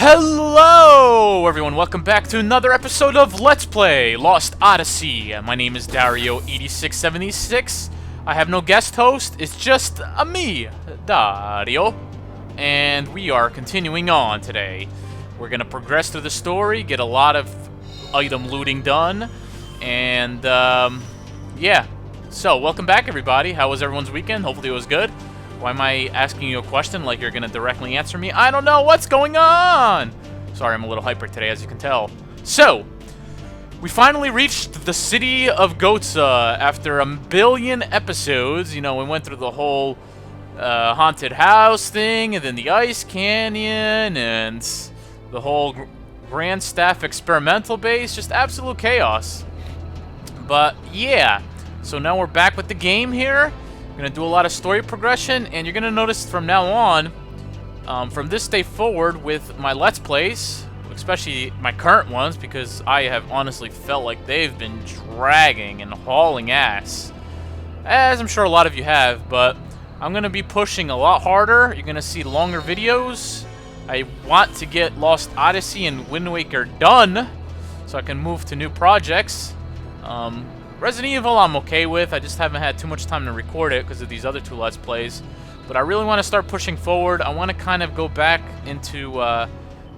Hello everyone, welcome back to another episode of Let's Play Lost Odyssey. My name is Dario8676. I have no guest host, it's just me, Dario. And we are continuing on today. We're gonna progress through the story, get a lot of item looting done, and yeah. So, welcome back everybody. How was everyone's weekend? Hopefully it was good. Why am I asking you a question like you're going to directly answer me? I don't know what's going on! Sorry, I'm a little hyper today, as you can tell. So, we finally reached the city of Gohtza after a billion episodes. You know, we went through the whole haunted house thing, and then the ice canyon, and the whole Grand Staff experimental base. Just absolute chaos. But, yeah. So now we're back with the game here. We're going to do a lot of story progression, and you're going to notice from now on, from this day forward with my Let's Plays, especially my current ones, because I have honestly felt like they've been dragging and hauling ass, as I'm sure a lot of you have, but I'm going to be pushing a lot harder. You're going to see longer videos. I want to get Lost Odyssey and Wind Waker done, so I can move to new projects. Resident Evil I'm okay with, I just haven't had too much time to record it because of these other two Let's Plays. But I really want to start pushing forward. I want to kind of go back into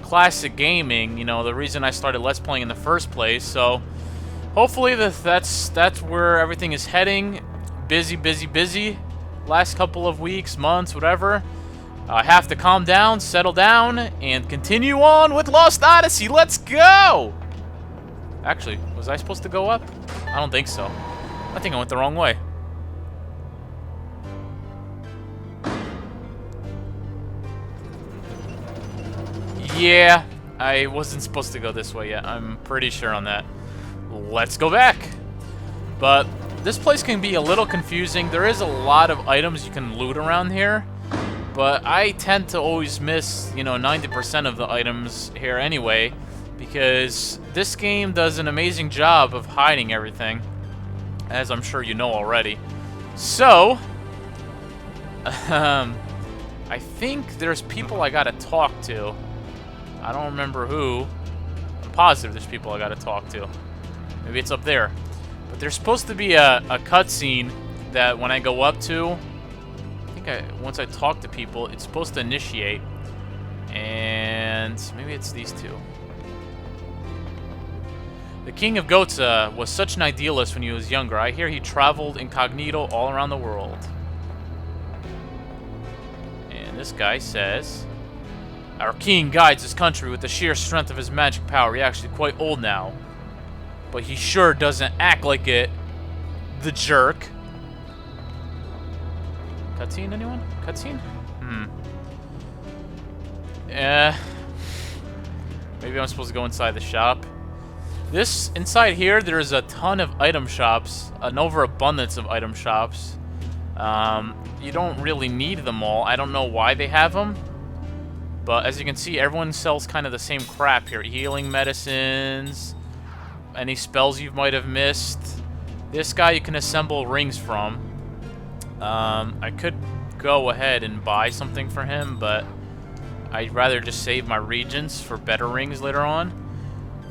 classic gaming, you know, the reason I started Let's Playing in the first place. So hopefully that's where everything is heading. Busy, busy, busy. Last couple of weeks, months, whatever. I have to calm down, settle down, and continue on with Lost Odyssey. Let's go! Actually, was I supposed to go up? I don't think so. I think I went the wrong way. Yeah, I wasn't supposed to go this way yet. I'm pretty sure on that. Let's go back. But this place can be a little confusing. There is a lot of items you can loot around here. But I tend to always miss, you know, 90% of the items here anyway. Because this game does an amazing job of hiding everything, as I'm sure you know already. So, I think there's people I gotta talk to. I don't remember who. I'm positive there's people I gotta talk to. Maybe it's up there. But there's supposed to be a cutscene that when I go up to, I think once I talk to people, it's supposed to initiate. And maybe it's these two. The King of Goa was such an idealist when he was younger. I hear he traveled incognito all around the world. And this guy says, our king guides his country with the sheer strength of his magic power. He's actually quite old now. But he sure doesn't act like it. The jerk. Cutscene, anyone? Cutscene? Maybe I'm supposed to go inside the shop. Inside here, there's a ton of item shops, an overabundance of item shops. You don't really need them all. I don't know why they have them. But as you can see, everyone sells kind of the same crap here. Healing medicines, any spells you might have missed. This guy you can assemble rings from. I could go ahead and buy something for him, but I'd rather just save my regions for better rings later on.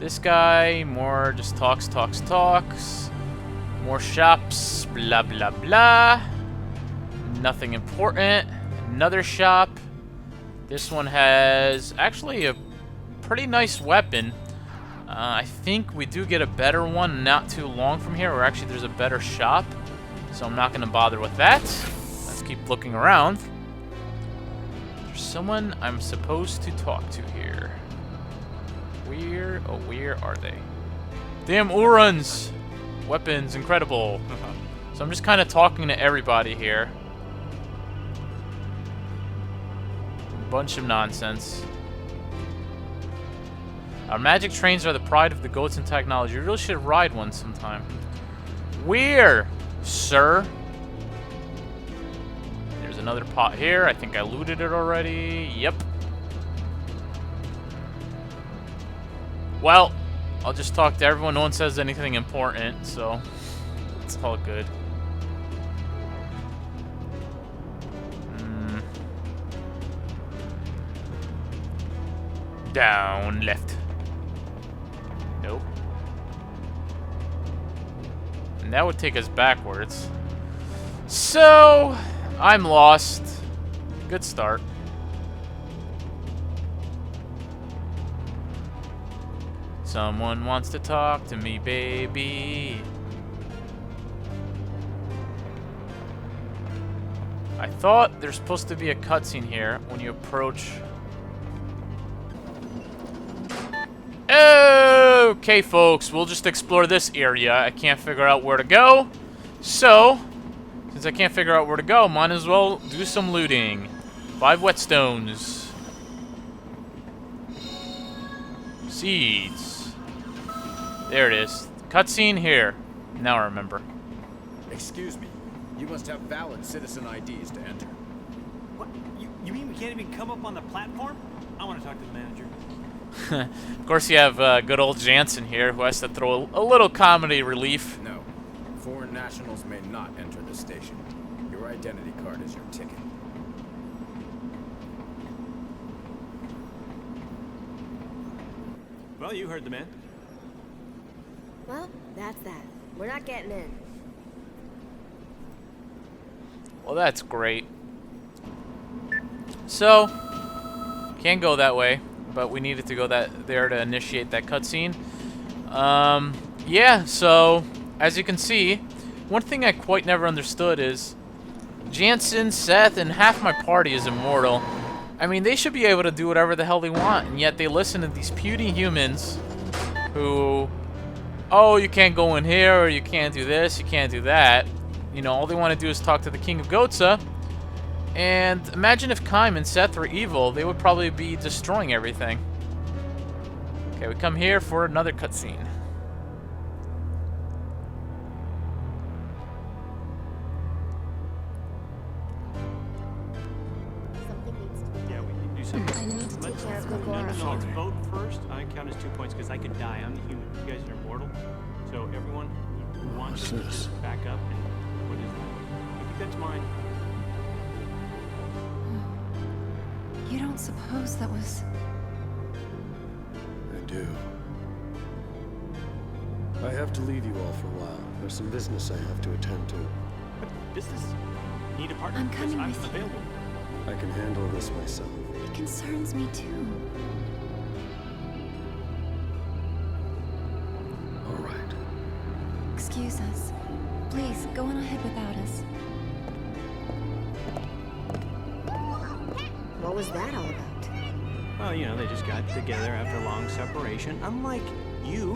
This guy, more just talks. More shops, blah, blah, blah. Nothing important. Another shop. This one has actually a pretty nice weapon. I think we do get a better one not too long from here, or actually there's a better shop. So I'm not going to bother with that. Let's keep looking around. There's someone I'm supposed to talk to here. Where are they? Damn Urans! Weapons, incredible. So I'm just kind of talking to everybody here. Bunch of nonsense. Our magic trains are the pride of the Gohtza technology. You really should ride one sometime. Where, sir? There's another pot here. I think I looted it already. Yep. Well, I'll just talk to everyone. No one says anything important, so it's all good. Down, left. Nope. And that would take us backwards. So, I'm lost. Good start. Someone wants to talk to me, baby. I thought there's supposed to be a cutscene here when you approach. Okay, folks, we'll just explore this area. I can't figure out where to go. So, since I can't figure out where to go, might as well do some looting. 5 whetstones. Seeds. There it is. Cutscene here. Now I remember. Excuse me. You must have valid citizen IDs to enter. What? You mean we can't even come up on the platform? I want to talk to the manager. Of course, you have good old Jansen here, who has to throw a little comedy relief. No. Foreign nationals may not enter the station. Your identity card is your ticket. Well, you heard the man. Well, that's that. We're not getting in. Well, that's great. So, can't go that way, but we needed to go there to initiate that cutscene. Yeah, so, as you can see, one thing I quite never understood is Jansen, Seth, and half my party is immortal. I mean, they should be able to do whatever the hell they want, and yet they listen to these puny humans who, oh, you can't go in here, or you can't do this, you can't do that. You know, all they want to do is talk to the King of Gohtza. And imagine if Kaim and Seth were evil, they would probably be destroying everything. Okay, we come here for another cutscene. Something needs to be Yeah, we can do something. I need to take care of No, Goa. let's vote first. I count as 2 points because I could die. I'm human. You guys are immortal. So everyone who wants to just back up and what is that? I think that's mine. You don't suppose that was... I do. I have to leave you all for a while. There's some business I have to attend to. But business? Need a partner? I'm Because coming I'm with you. available. I can handle this myself. It concerns me too. All right. Excuse us. Please, go on ahead without us. What was that all about? Well, you know, they just got together after a long separation. Unlike you,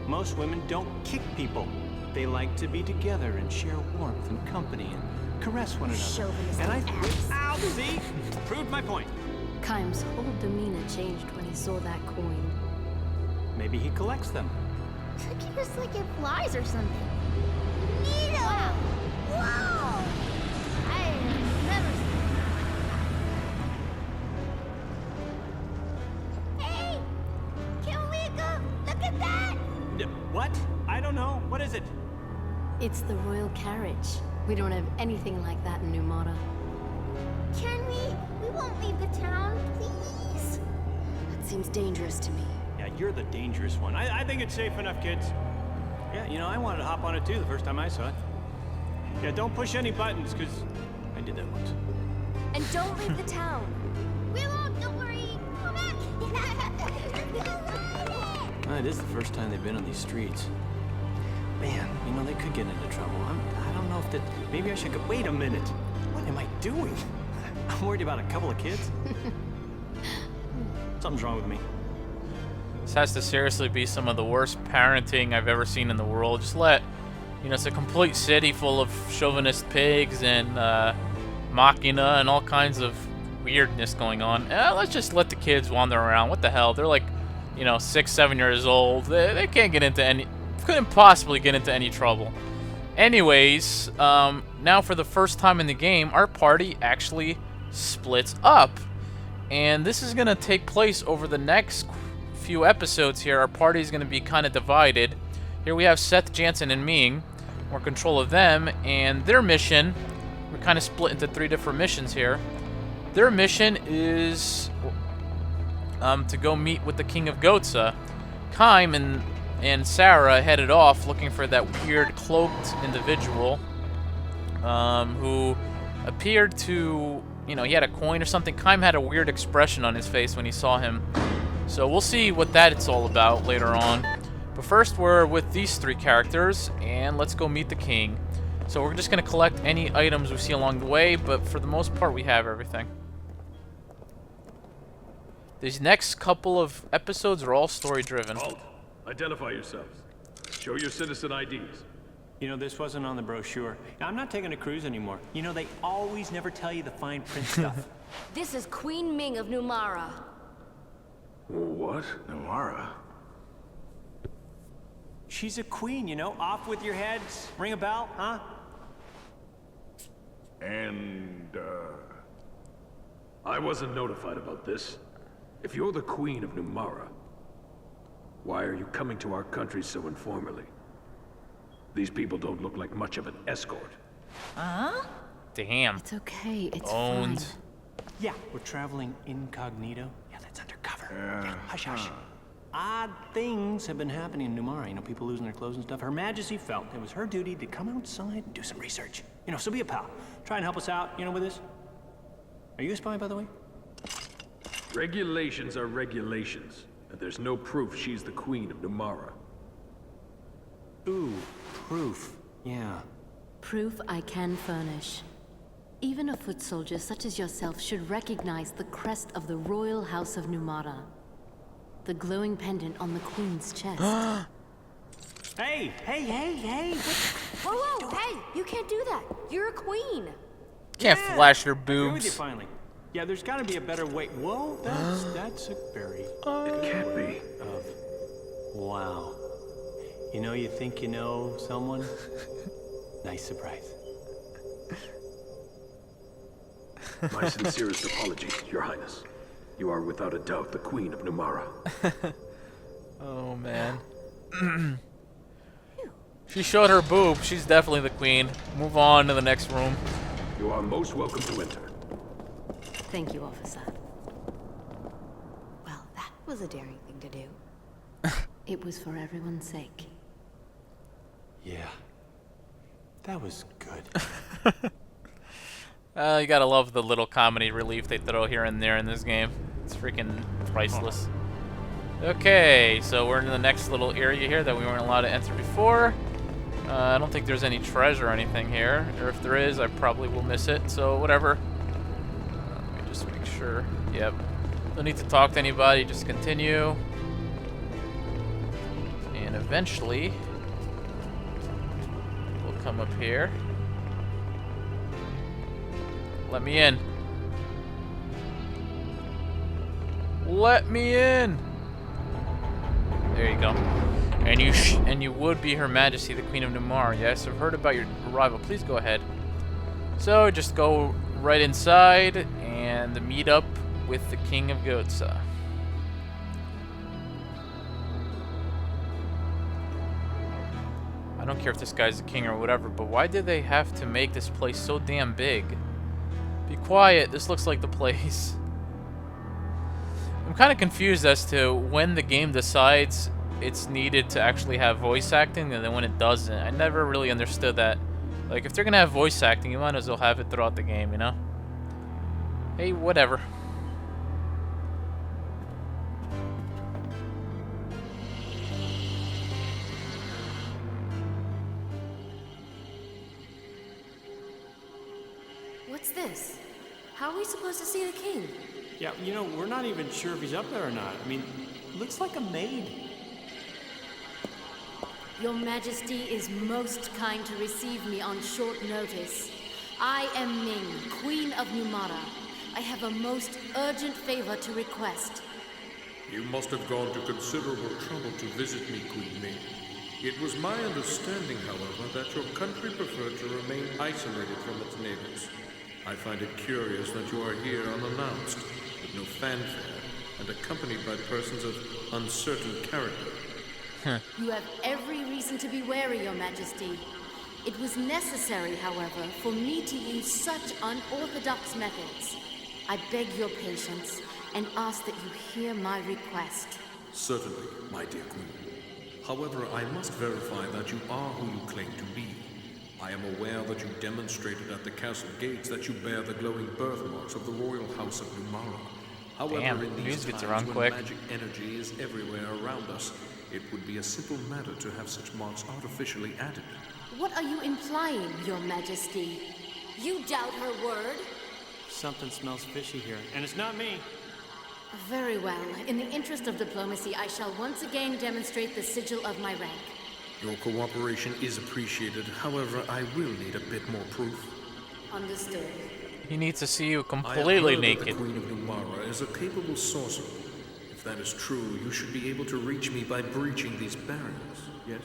most women don't kick people. They like to be together and share warmth and company and caress one another. Chauvinist And I... ass. Ow, see? Proved my point. Kaim's whole demeanor changed when he saw that coin. Maybe he collects them. Took you just like it flies or something. Neato! Wow. Whoa! I have never seen. Hey! Can we go? Look at that! What? I don't know. What is it? It's the royal carriage. We don't have anything like that in Numata. Can we? We won't leave the town, please. That seems dangerous to me. Yeah, you're the dangerous one. I think it's safe enough, kids. Yeah, you know, I wanted to hop on it too the first time I saw it. Yeah, don't push any buttons, because I did that once. And don't leave the town. We won't, don't worry. Come back. It is the first time they've been on these streets. Man, you know, they could get into trouble. I don't know if that... Maybe I should go... Wait a minute. What am I doing? I'm worried about a couple of kids. Something's wrong with me. This has to seriously be some of the worst parenting I've ever seen in the world. Just let, you know, it's a complete city full of chauvinist pigs and machina and all kinds of weirdness going on. Let's just let the kids wander around. What the hell? They're like, you know, 6, 7 years old. They can't get into any... Couldn't possibly get into any trouble. Anyways, now for the first time in the game, our party actually splits up. And this is going to take place over the next few episodes here. Our party is going to be kind of divided. Here we have Seth, Jansen, and Ming. We're in control of them. And their mission, we're kind of split into 3 different missions here. Their mission is to go meet with the King of Gohtza. Kaim and Sarah headed off looking for that weird cloaked individual who appeared to, he had a coin or something. Kaim had a weird expression on his face when he saw him. So we'll see what that it's all about later on. But first we're with these three characters, and let's go meet the king. So we're just going to collect any items we see along the way, but for the most part we have everything. These next couple of episodes are all story-driven. Halt. Identify yourselves. Show your citizen IDs. This wasn't on the brochure. Now, I'm not taking a cruise anymore. They always never tell you the fine print stuff. This is Queen Ming of Numara. What? Numara? She's a queen, Off with your heads. Ring a bell, huh? And, I wasn't notified about this. If you're the Queen of Numara, why are you coming to our country so informally? These people don't look like much of an escort. Damn. It's okay, it's Owned. fine. Yeah, we're traveling incognito. Yeah, that's undercover. Yeah, hush, hush. Odd things have been happening in Numara. People losing their clothes and stuff. Her Majesty felt it was her duty to come outside and do some research. So be a pal. Try and help us out, with this. Are you a spy, by the way? Regulations are regulations, and there's no proof she's the Queen of Numara. Ooh, proof. Yeah. Proof I can furnish. Even a foot soldier such as yourself should recognize the crest of the Royal House of Numara. The glowing pendant on the Queen's chest. Hey! Whoa, hey! You can't do that. You're a queen. Can't flash your I agree with you boobs. finally. Yeah, there's got to be a better way. Whoa, that's a very It can't be. wow. You think you know someone? Nice surprise. My sincerest apologies, Your Highness. You are without a doubt the Queen of Numara. Oh, man. She showed her boob. She's definitely the queen. Move on to the next room. You are most welcome to enter. Thank you, officer. Well, that was a daring thing to do. It was for everyone's sake. Yeah. That was good. You gotta love the little comedy relief they throw here and there in this game. It's freaking priceless. Okay, so we're in the next little area here that we weren't allowed to enter before. I don't think there's any treasure or anything here. Or if there is, I probably will miss it, so whatever. Let me just make sure. Yep. Don't need to talk to anybody, just continue. And eventually, we'll come up here. Let me in. Let me in. There you go. And you would be Her Majesty, the Queen of Numara. Yes, I've heard about your arrival. Please go ahead. So just go right inside and meet up with the King of Gohtza. I don't care if this guy's the king or whatever, but why did they have to make this place so damn big? Be quiet. This looks like the place. I'm kind of confused as to when the game decides it's needed to actually have voice acting and then when it doesn't. I never really understood that. Like, if they're gonna have voice acting, you might as well have it throughout the game, you know? Hey, whatever. What's this? How are we supposed to see the king? Yeah, we're not even sure if he's up there or not. Looks like a maid. Your Majesty is most kind to receive me on short notice. I am Ming, Queen of Numara. I have a most urgent favor to request. You must have gone to considerable trouble to visit me, Queen Ming. It was my understanding, however, that your country preferred to remain isolated from its neighbors. I find it curious that you are here unannounced, with no fanfare, and accompanied by persons of uncertain character. You have every reason to be wary, Your Majesty. It was necessary, however, for me to use such unorthodox methods. I beg your patience, and ask that you hear my request. Certainly, my dear Queen. However, I must verify that you are who you claim to be. I am aware that you demonstrated at the castle gates that you bear the glowing birthmarks of the royal house of Numara. However, Damn, in these news gets times around when quick. magic energy is everywhere around us, it would be a simple matter to have such marks artificially added. What are you implying, Your Majesty? You doubt her word? Something smells fishy here, and it's not me. Very well. In the interest of diplomacy, I shall once again demonstrate the sigil of my rank. Your cooperation is appreciated. However, I will need a bit more proof. Understood. He needs to see you I have completely heard that naked. the Queen of Numara is a capable sorcerer. If that is true, you should be able to reach me by breaching these barriers, yes?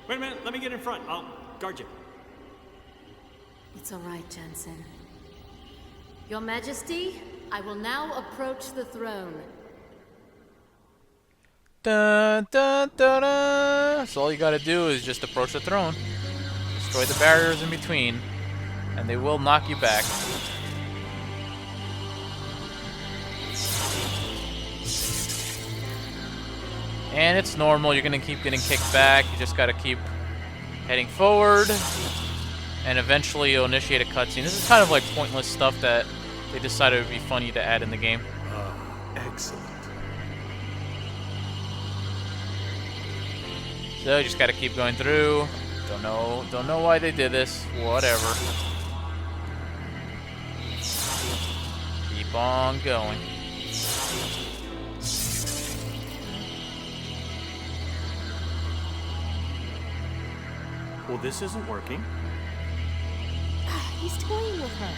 Wait a minute, let me get in front. I'll guard you. It's all right, Jansen. Your Majesty, I will now approach the throne. Dun, dun, dun, dun. So all you gotta do is just approach the throne. Destroy the barriers in between. And they will knock you back. And it's normal, you're gonna keep getting kicked back. You just gotta keep heading forward. And eventually you'll initiate a cutscene. This is kind of like pointless stuff that they decided would be funny to add in the game. Excellent. So you just gotta keep going through. Don't know why they did this. Whatever. Keep on going. Well, this isn't working. He's toying with her.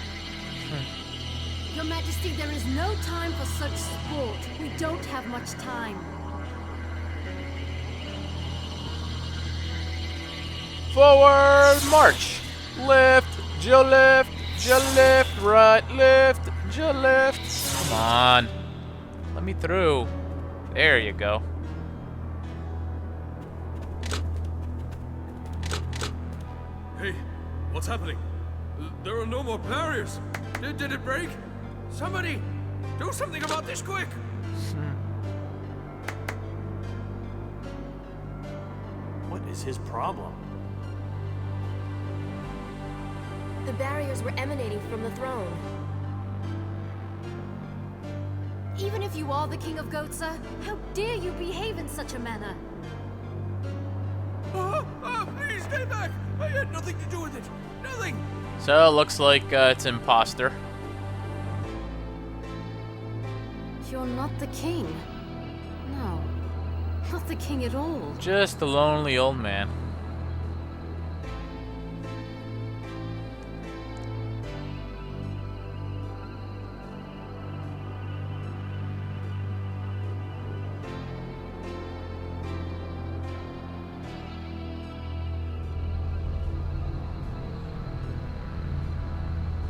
Your Majesty, there is no time for such sport. We don't have much time. Forward march. Lift, Jill lift, right lift, Jill lift. Come on. Let me through. There you go. Hey, what's happening? There are no more barriers. Did it break? Somebody, do something about this quick. What is his problem? The barriers were emanating from the throne. Even if you are the King of Gohtza, how dare you behave in such a manner? Please stay back. I had nothing to do with it. Nothing. So it looks like it's impostor. You're not the king. No, not the king at all. Just a lonely old man.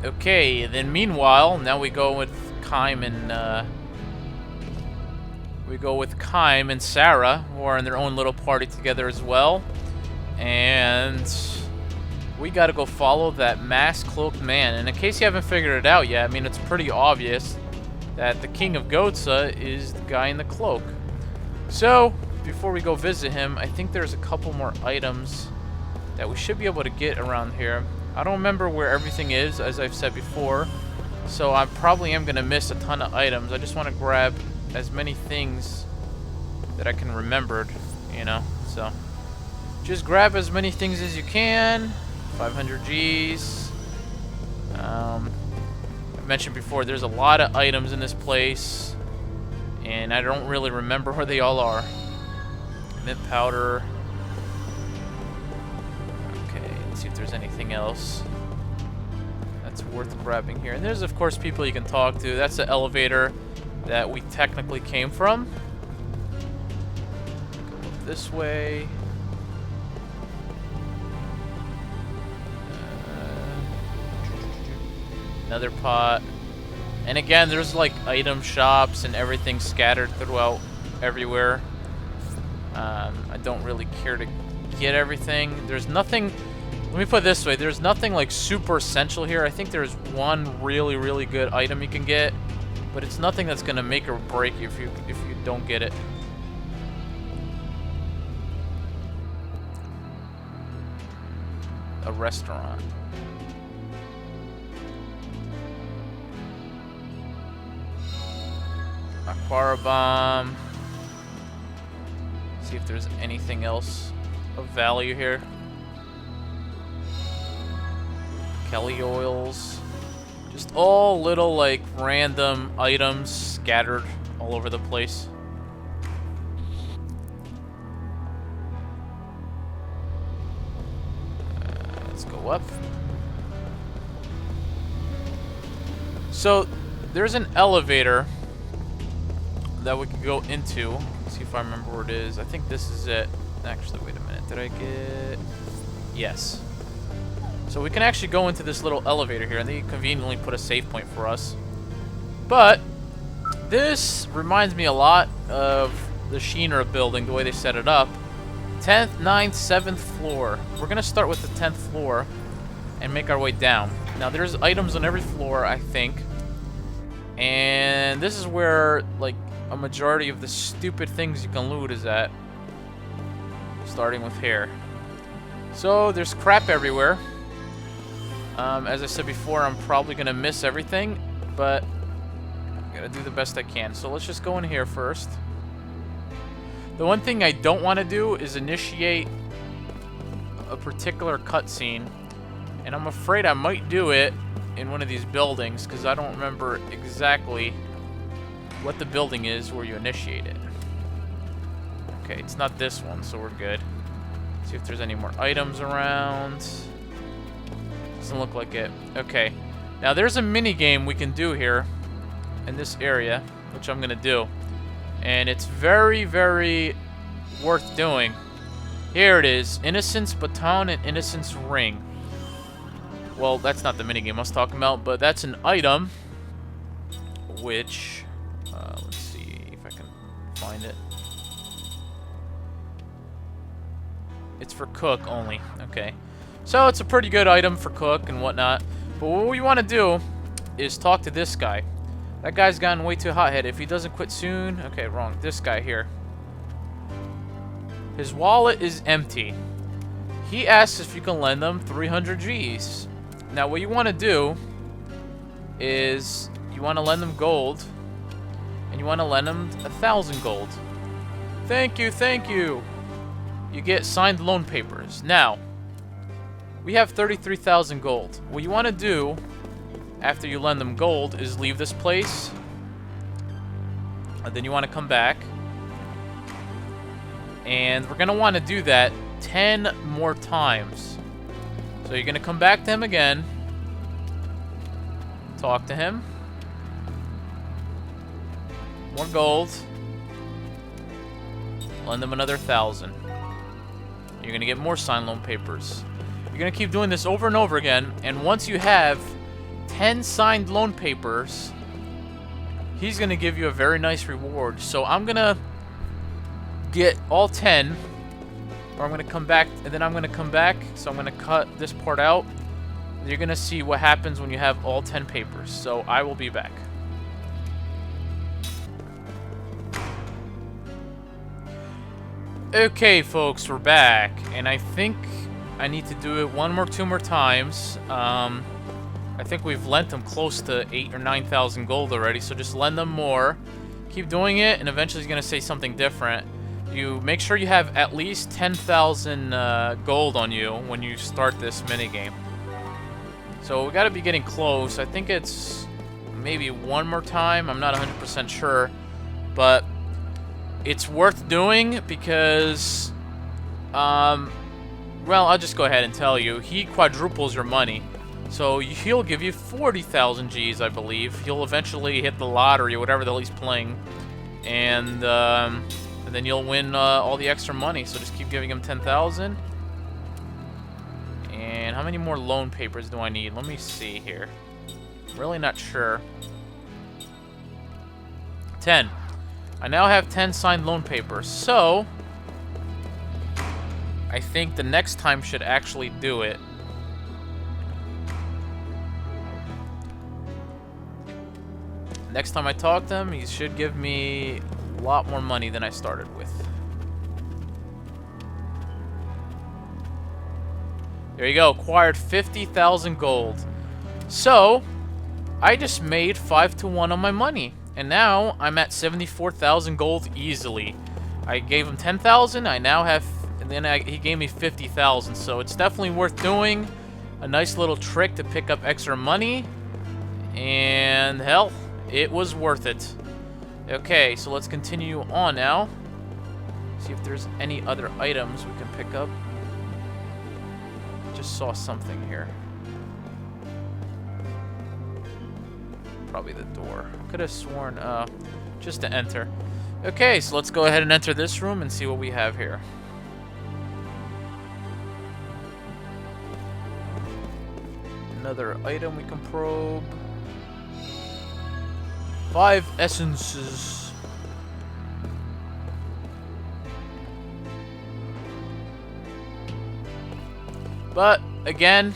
Okay, then meanwhile, now we go with Kaim and Sarah, who are in their own little party together as well. And we gotta go follow that masked cloaked man. And in case you haven't figured it out yet, I mean, it's pretty obvious that the King of Gohtza is the guy in the cloak. So, before we go visit him, I think there's a couple more items that we should be able to get around here. I don't remember where everything is, as I've said before, so I probably am going to miss a ton of items. I just want to grab as many things that I can remember, you know, so just grab as many things as you can. 500 G's. I mentioned before, there's a lot of items in this place, and I don't really remember where they all are. Mint powder. See if there's anything else that's worth grabbing here. And there's, of course, people you can talk to. That's the elevator that we technically came from. Go this way. Another pot. And again, there's like item shops and everything scattered throughout everywhere. I don't really care to get everything. There's nothing... Let me put it this way, there's nothing like super essential here. I think there's one really, really good item you can get. But it's nothing that's gonna make or break you if you don't get it. A restaurant. Aquara bomb. See if there's anything else of value here. Kelly oils. Just all little, like, random items scattered all over the place. Let's go up. So, there's an elevator that we can go into. Let's see if I remember where it is. I think this is it. Actually, wait a minute. Did I get... Yes. So we can actually go into this little elevator here, and they conveniently put a save point for us. But this reminds me a lot of the Sheener building, the way they set it up. 10th, 9th, 7th floor. We're going to start with the 10th floor and make our way down. Now, there's items on every floor, I think. And this is where, like, a majority of the stupid things you can loot is at. Starting with here. So, there's crap everywhere. As I said before, I'm probably going to miss everything, but I'm going to do the best I can. So let's just go in here first. The one thing I don't want to do is initiate a particular cutscene, and I'm afraid I might do it in one of these buildings, because I don't remember exactly what the building is where you initiate it. Okay, it's not this one, so we're good. See if there's any more items around. Doesn't look like it. Okay. Now there's a mini game we can do here in this area, which I'm gonna do. And it's very, very worth doing. Here it is. Innocence Baton and Innocence Ring. Well, that's not the mini game I was talking about, but that's an item which let's see if I can find it. It's for Cooke only. Okay. So it's a pretty good item for Cooke and whatnot. But what we want to do is talk to this guy. That guy's gotten way too hot-headed. If he doesn't quit soon... Okay, wrong. This guy here. His wallet is empty. He asks if you can lend him 300 Gs. Now, what you want to do is you want to lend him gold. And you want to lend him 1,000 gold. Thank you, thank you. You get signed loan papers. Now... we have 33,000 gold. What you want to do after you lend them gold is leave this place. And then you want to come back. And we're going to want to do that 10 more times. So you're going to come back to him again. Talk to him. More gold. Lend him another 1,000. You're going to get more signed loan papers. You're going to keep doing this over and over again, and once you have 10 signed loan papers, he's going to give you a very nice reward. So I'm going to get all 10, or I'm going to come back, and then I'm going to come back, so I'm going to cut this part out. You're going to see what happens when you have all 10 papers. So I will be back. Okay, folks, we're back, and I think I need to do it 2 more times. I think we've lent them close to 8,000 or 9,000 gold already, so just lend them more. Keep doing it, and eventually he's going to say something different. You make sure you have at least 10,000 gold on you when you start this minigame. So we got to be getting close. I think it's maybe 1 more time. I'm not 100% sure, but it's worth doing because, well, I'll just go ahead and tell you. He quadruples your money. So he'll give you 40,000 Gs, I believe. He'll eventually hit the lottery, whatever the hell he's playing. And then you'll win all the extra money. So just keep giving him 10,000. And how many more loan papers do I need? Let me see here. Really not sure. 10. I now have 10 signed loan papers. So I think the next time should actually do it. next time I talk to him, he should give me a lot more money than I started with. There you go, acquired 50,000 gold. So, I just made 5-to-1 on my money. And now, I'm at 74,000 gold easily. I gave him 10,000, I now have, and then he gave me 50,000. So, it's definitely worth doing. A nice little trick to pick up extra money. And, hell, it was worth it. Okay, so let's continue on now. See if there's any other items we can pick up. Just saw something here. Probably the door. Could have sworn, just to enter. Okay, so let's go ahead and enter this room and see what we have here. Another item we can probe. 5 essences. But, again,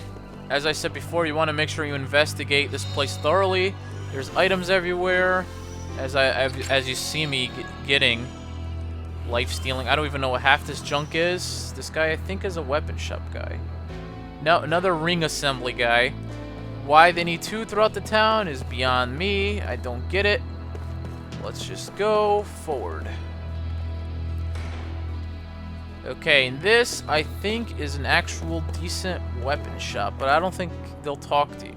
as I said before, you want to make sure you investigate this place thoroughly. There's items everywhere, as you see me getting. Life stealing. I don't even know what half this junk is. This guy, I think, is a weapon shop guy. No, another ring assembly guy. Why they need 2 throughout the town is beyond me. I don't get it. Let's just go forward. Okay, and this, I think, is an actual decent weapon shop, but I don't think they'll talk to you.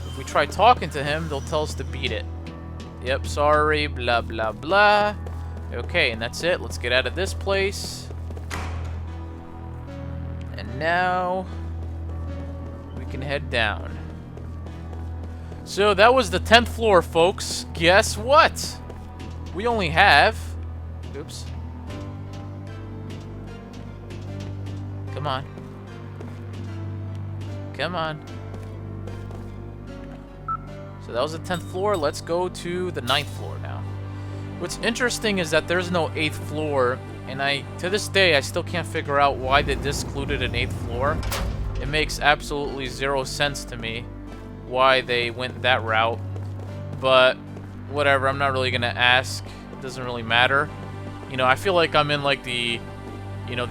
If we try talking to him, they'll tell us to beat it. Yep, sorry, blah, blah, blah. Okay, and that's it. Let's get out of this place. And now, we can head down. So, that was the 10th floor, folks. Guess what? We only have... Oops. Come on. Come on. So that was the 10th floor. Let's go to the 9th floor now. What's interesting is that there's no 8th floor, and to this day, I still can't figure out why they excluded an 8th floor. It makes absolutely 0 sense to me why they went that route. But whatever, I'm not really gonna ask. It doesn't really matter. You know, I feel like I'm in like the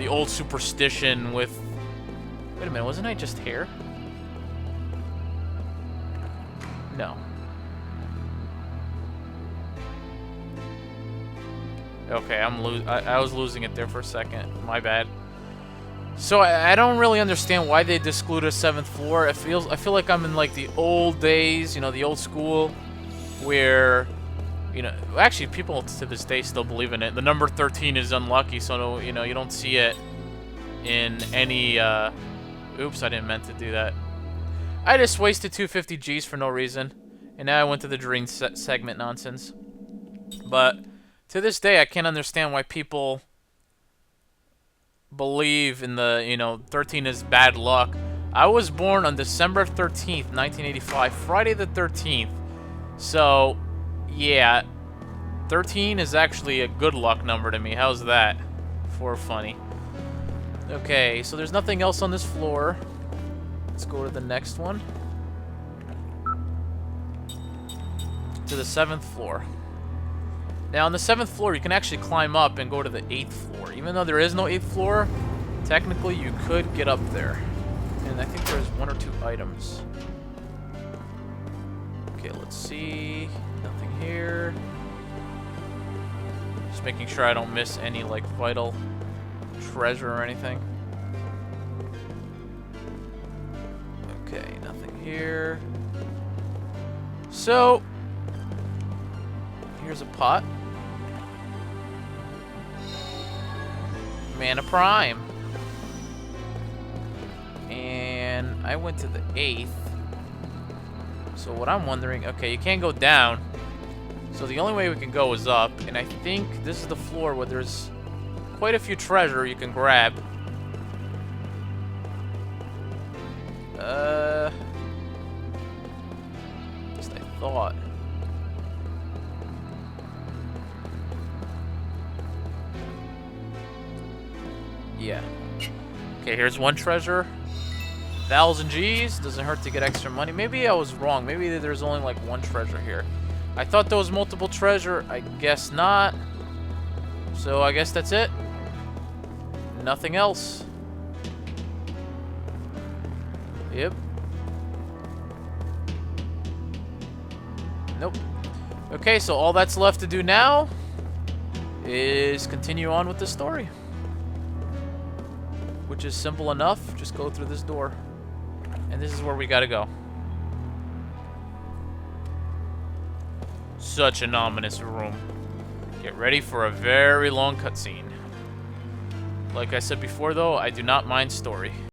old superstition with... Wait a minute, wasn't I just here? No. Okay, I was losing it there for a second. My bad. So I don't really understand why they excluded a 7th floor. I feel like I'm in like the old days, the old school, where actually people to this day still believe in it. The number 13 is unlucky, so you don't see it in any. Oops, I didn't meant to do that. I just wasted 250 Gs for no reason, and now I went to the dream segment nonsense. But to this day, I can't understand why people believe in the 13 is bad luck. I was born on December 13th, 1985, Friday the 13th. So, yeah, 13 is actually a good luck number to me. How's that? For funny. Okay, so there's nothing else on this floor. Let's go to the next one. To the 7th floor. Now, on the 7th floor, you can actually climb up and go to the 8th floor. Even though there is no 8th floor, technically you could get up there. And I think there's 1 or 2 items. Okay, let's see. Nothing here. Just making sure I don't miss any, like, vital treasure or anything. Okay, nothing here. So, here's a pot. Mana Prime. And I went to the 8th. So what I'm wondering, okay, you can't go down. So the only way we can go is up. And I think this is the floor where there's quite a few treasure you can grab. At least I thought. Yeah. Okay, here's one treasure. 1,000 G's. Doesn't hurt to get extra money. Maybe I was wrong. Maybe there's only like one treasure here. I thought there was multiple treasure. I guess not. So I guess that's it. Nothing else. Yep. Nope. Okay, so all that's left to do now is continue on with the story. Which is simple enough. Just go through this door. And this is where we gotta go. Such an ominous room. Get ready for a very long cutscene. Like I said before though, I do not mind story.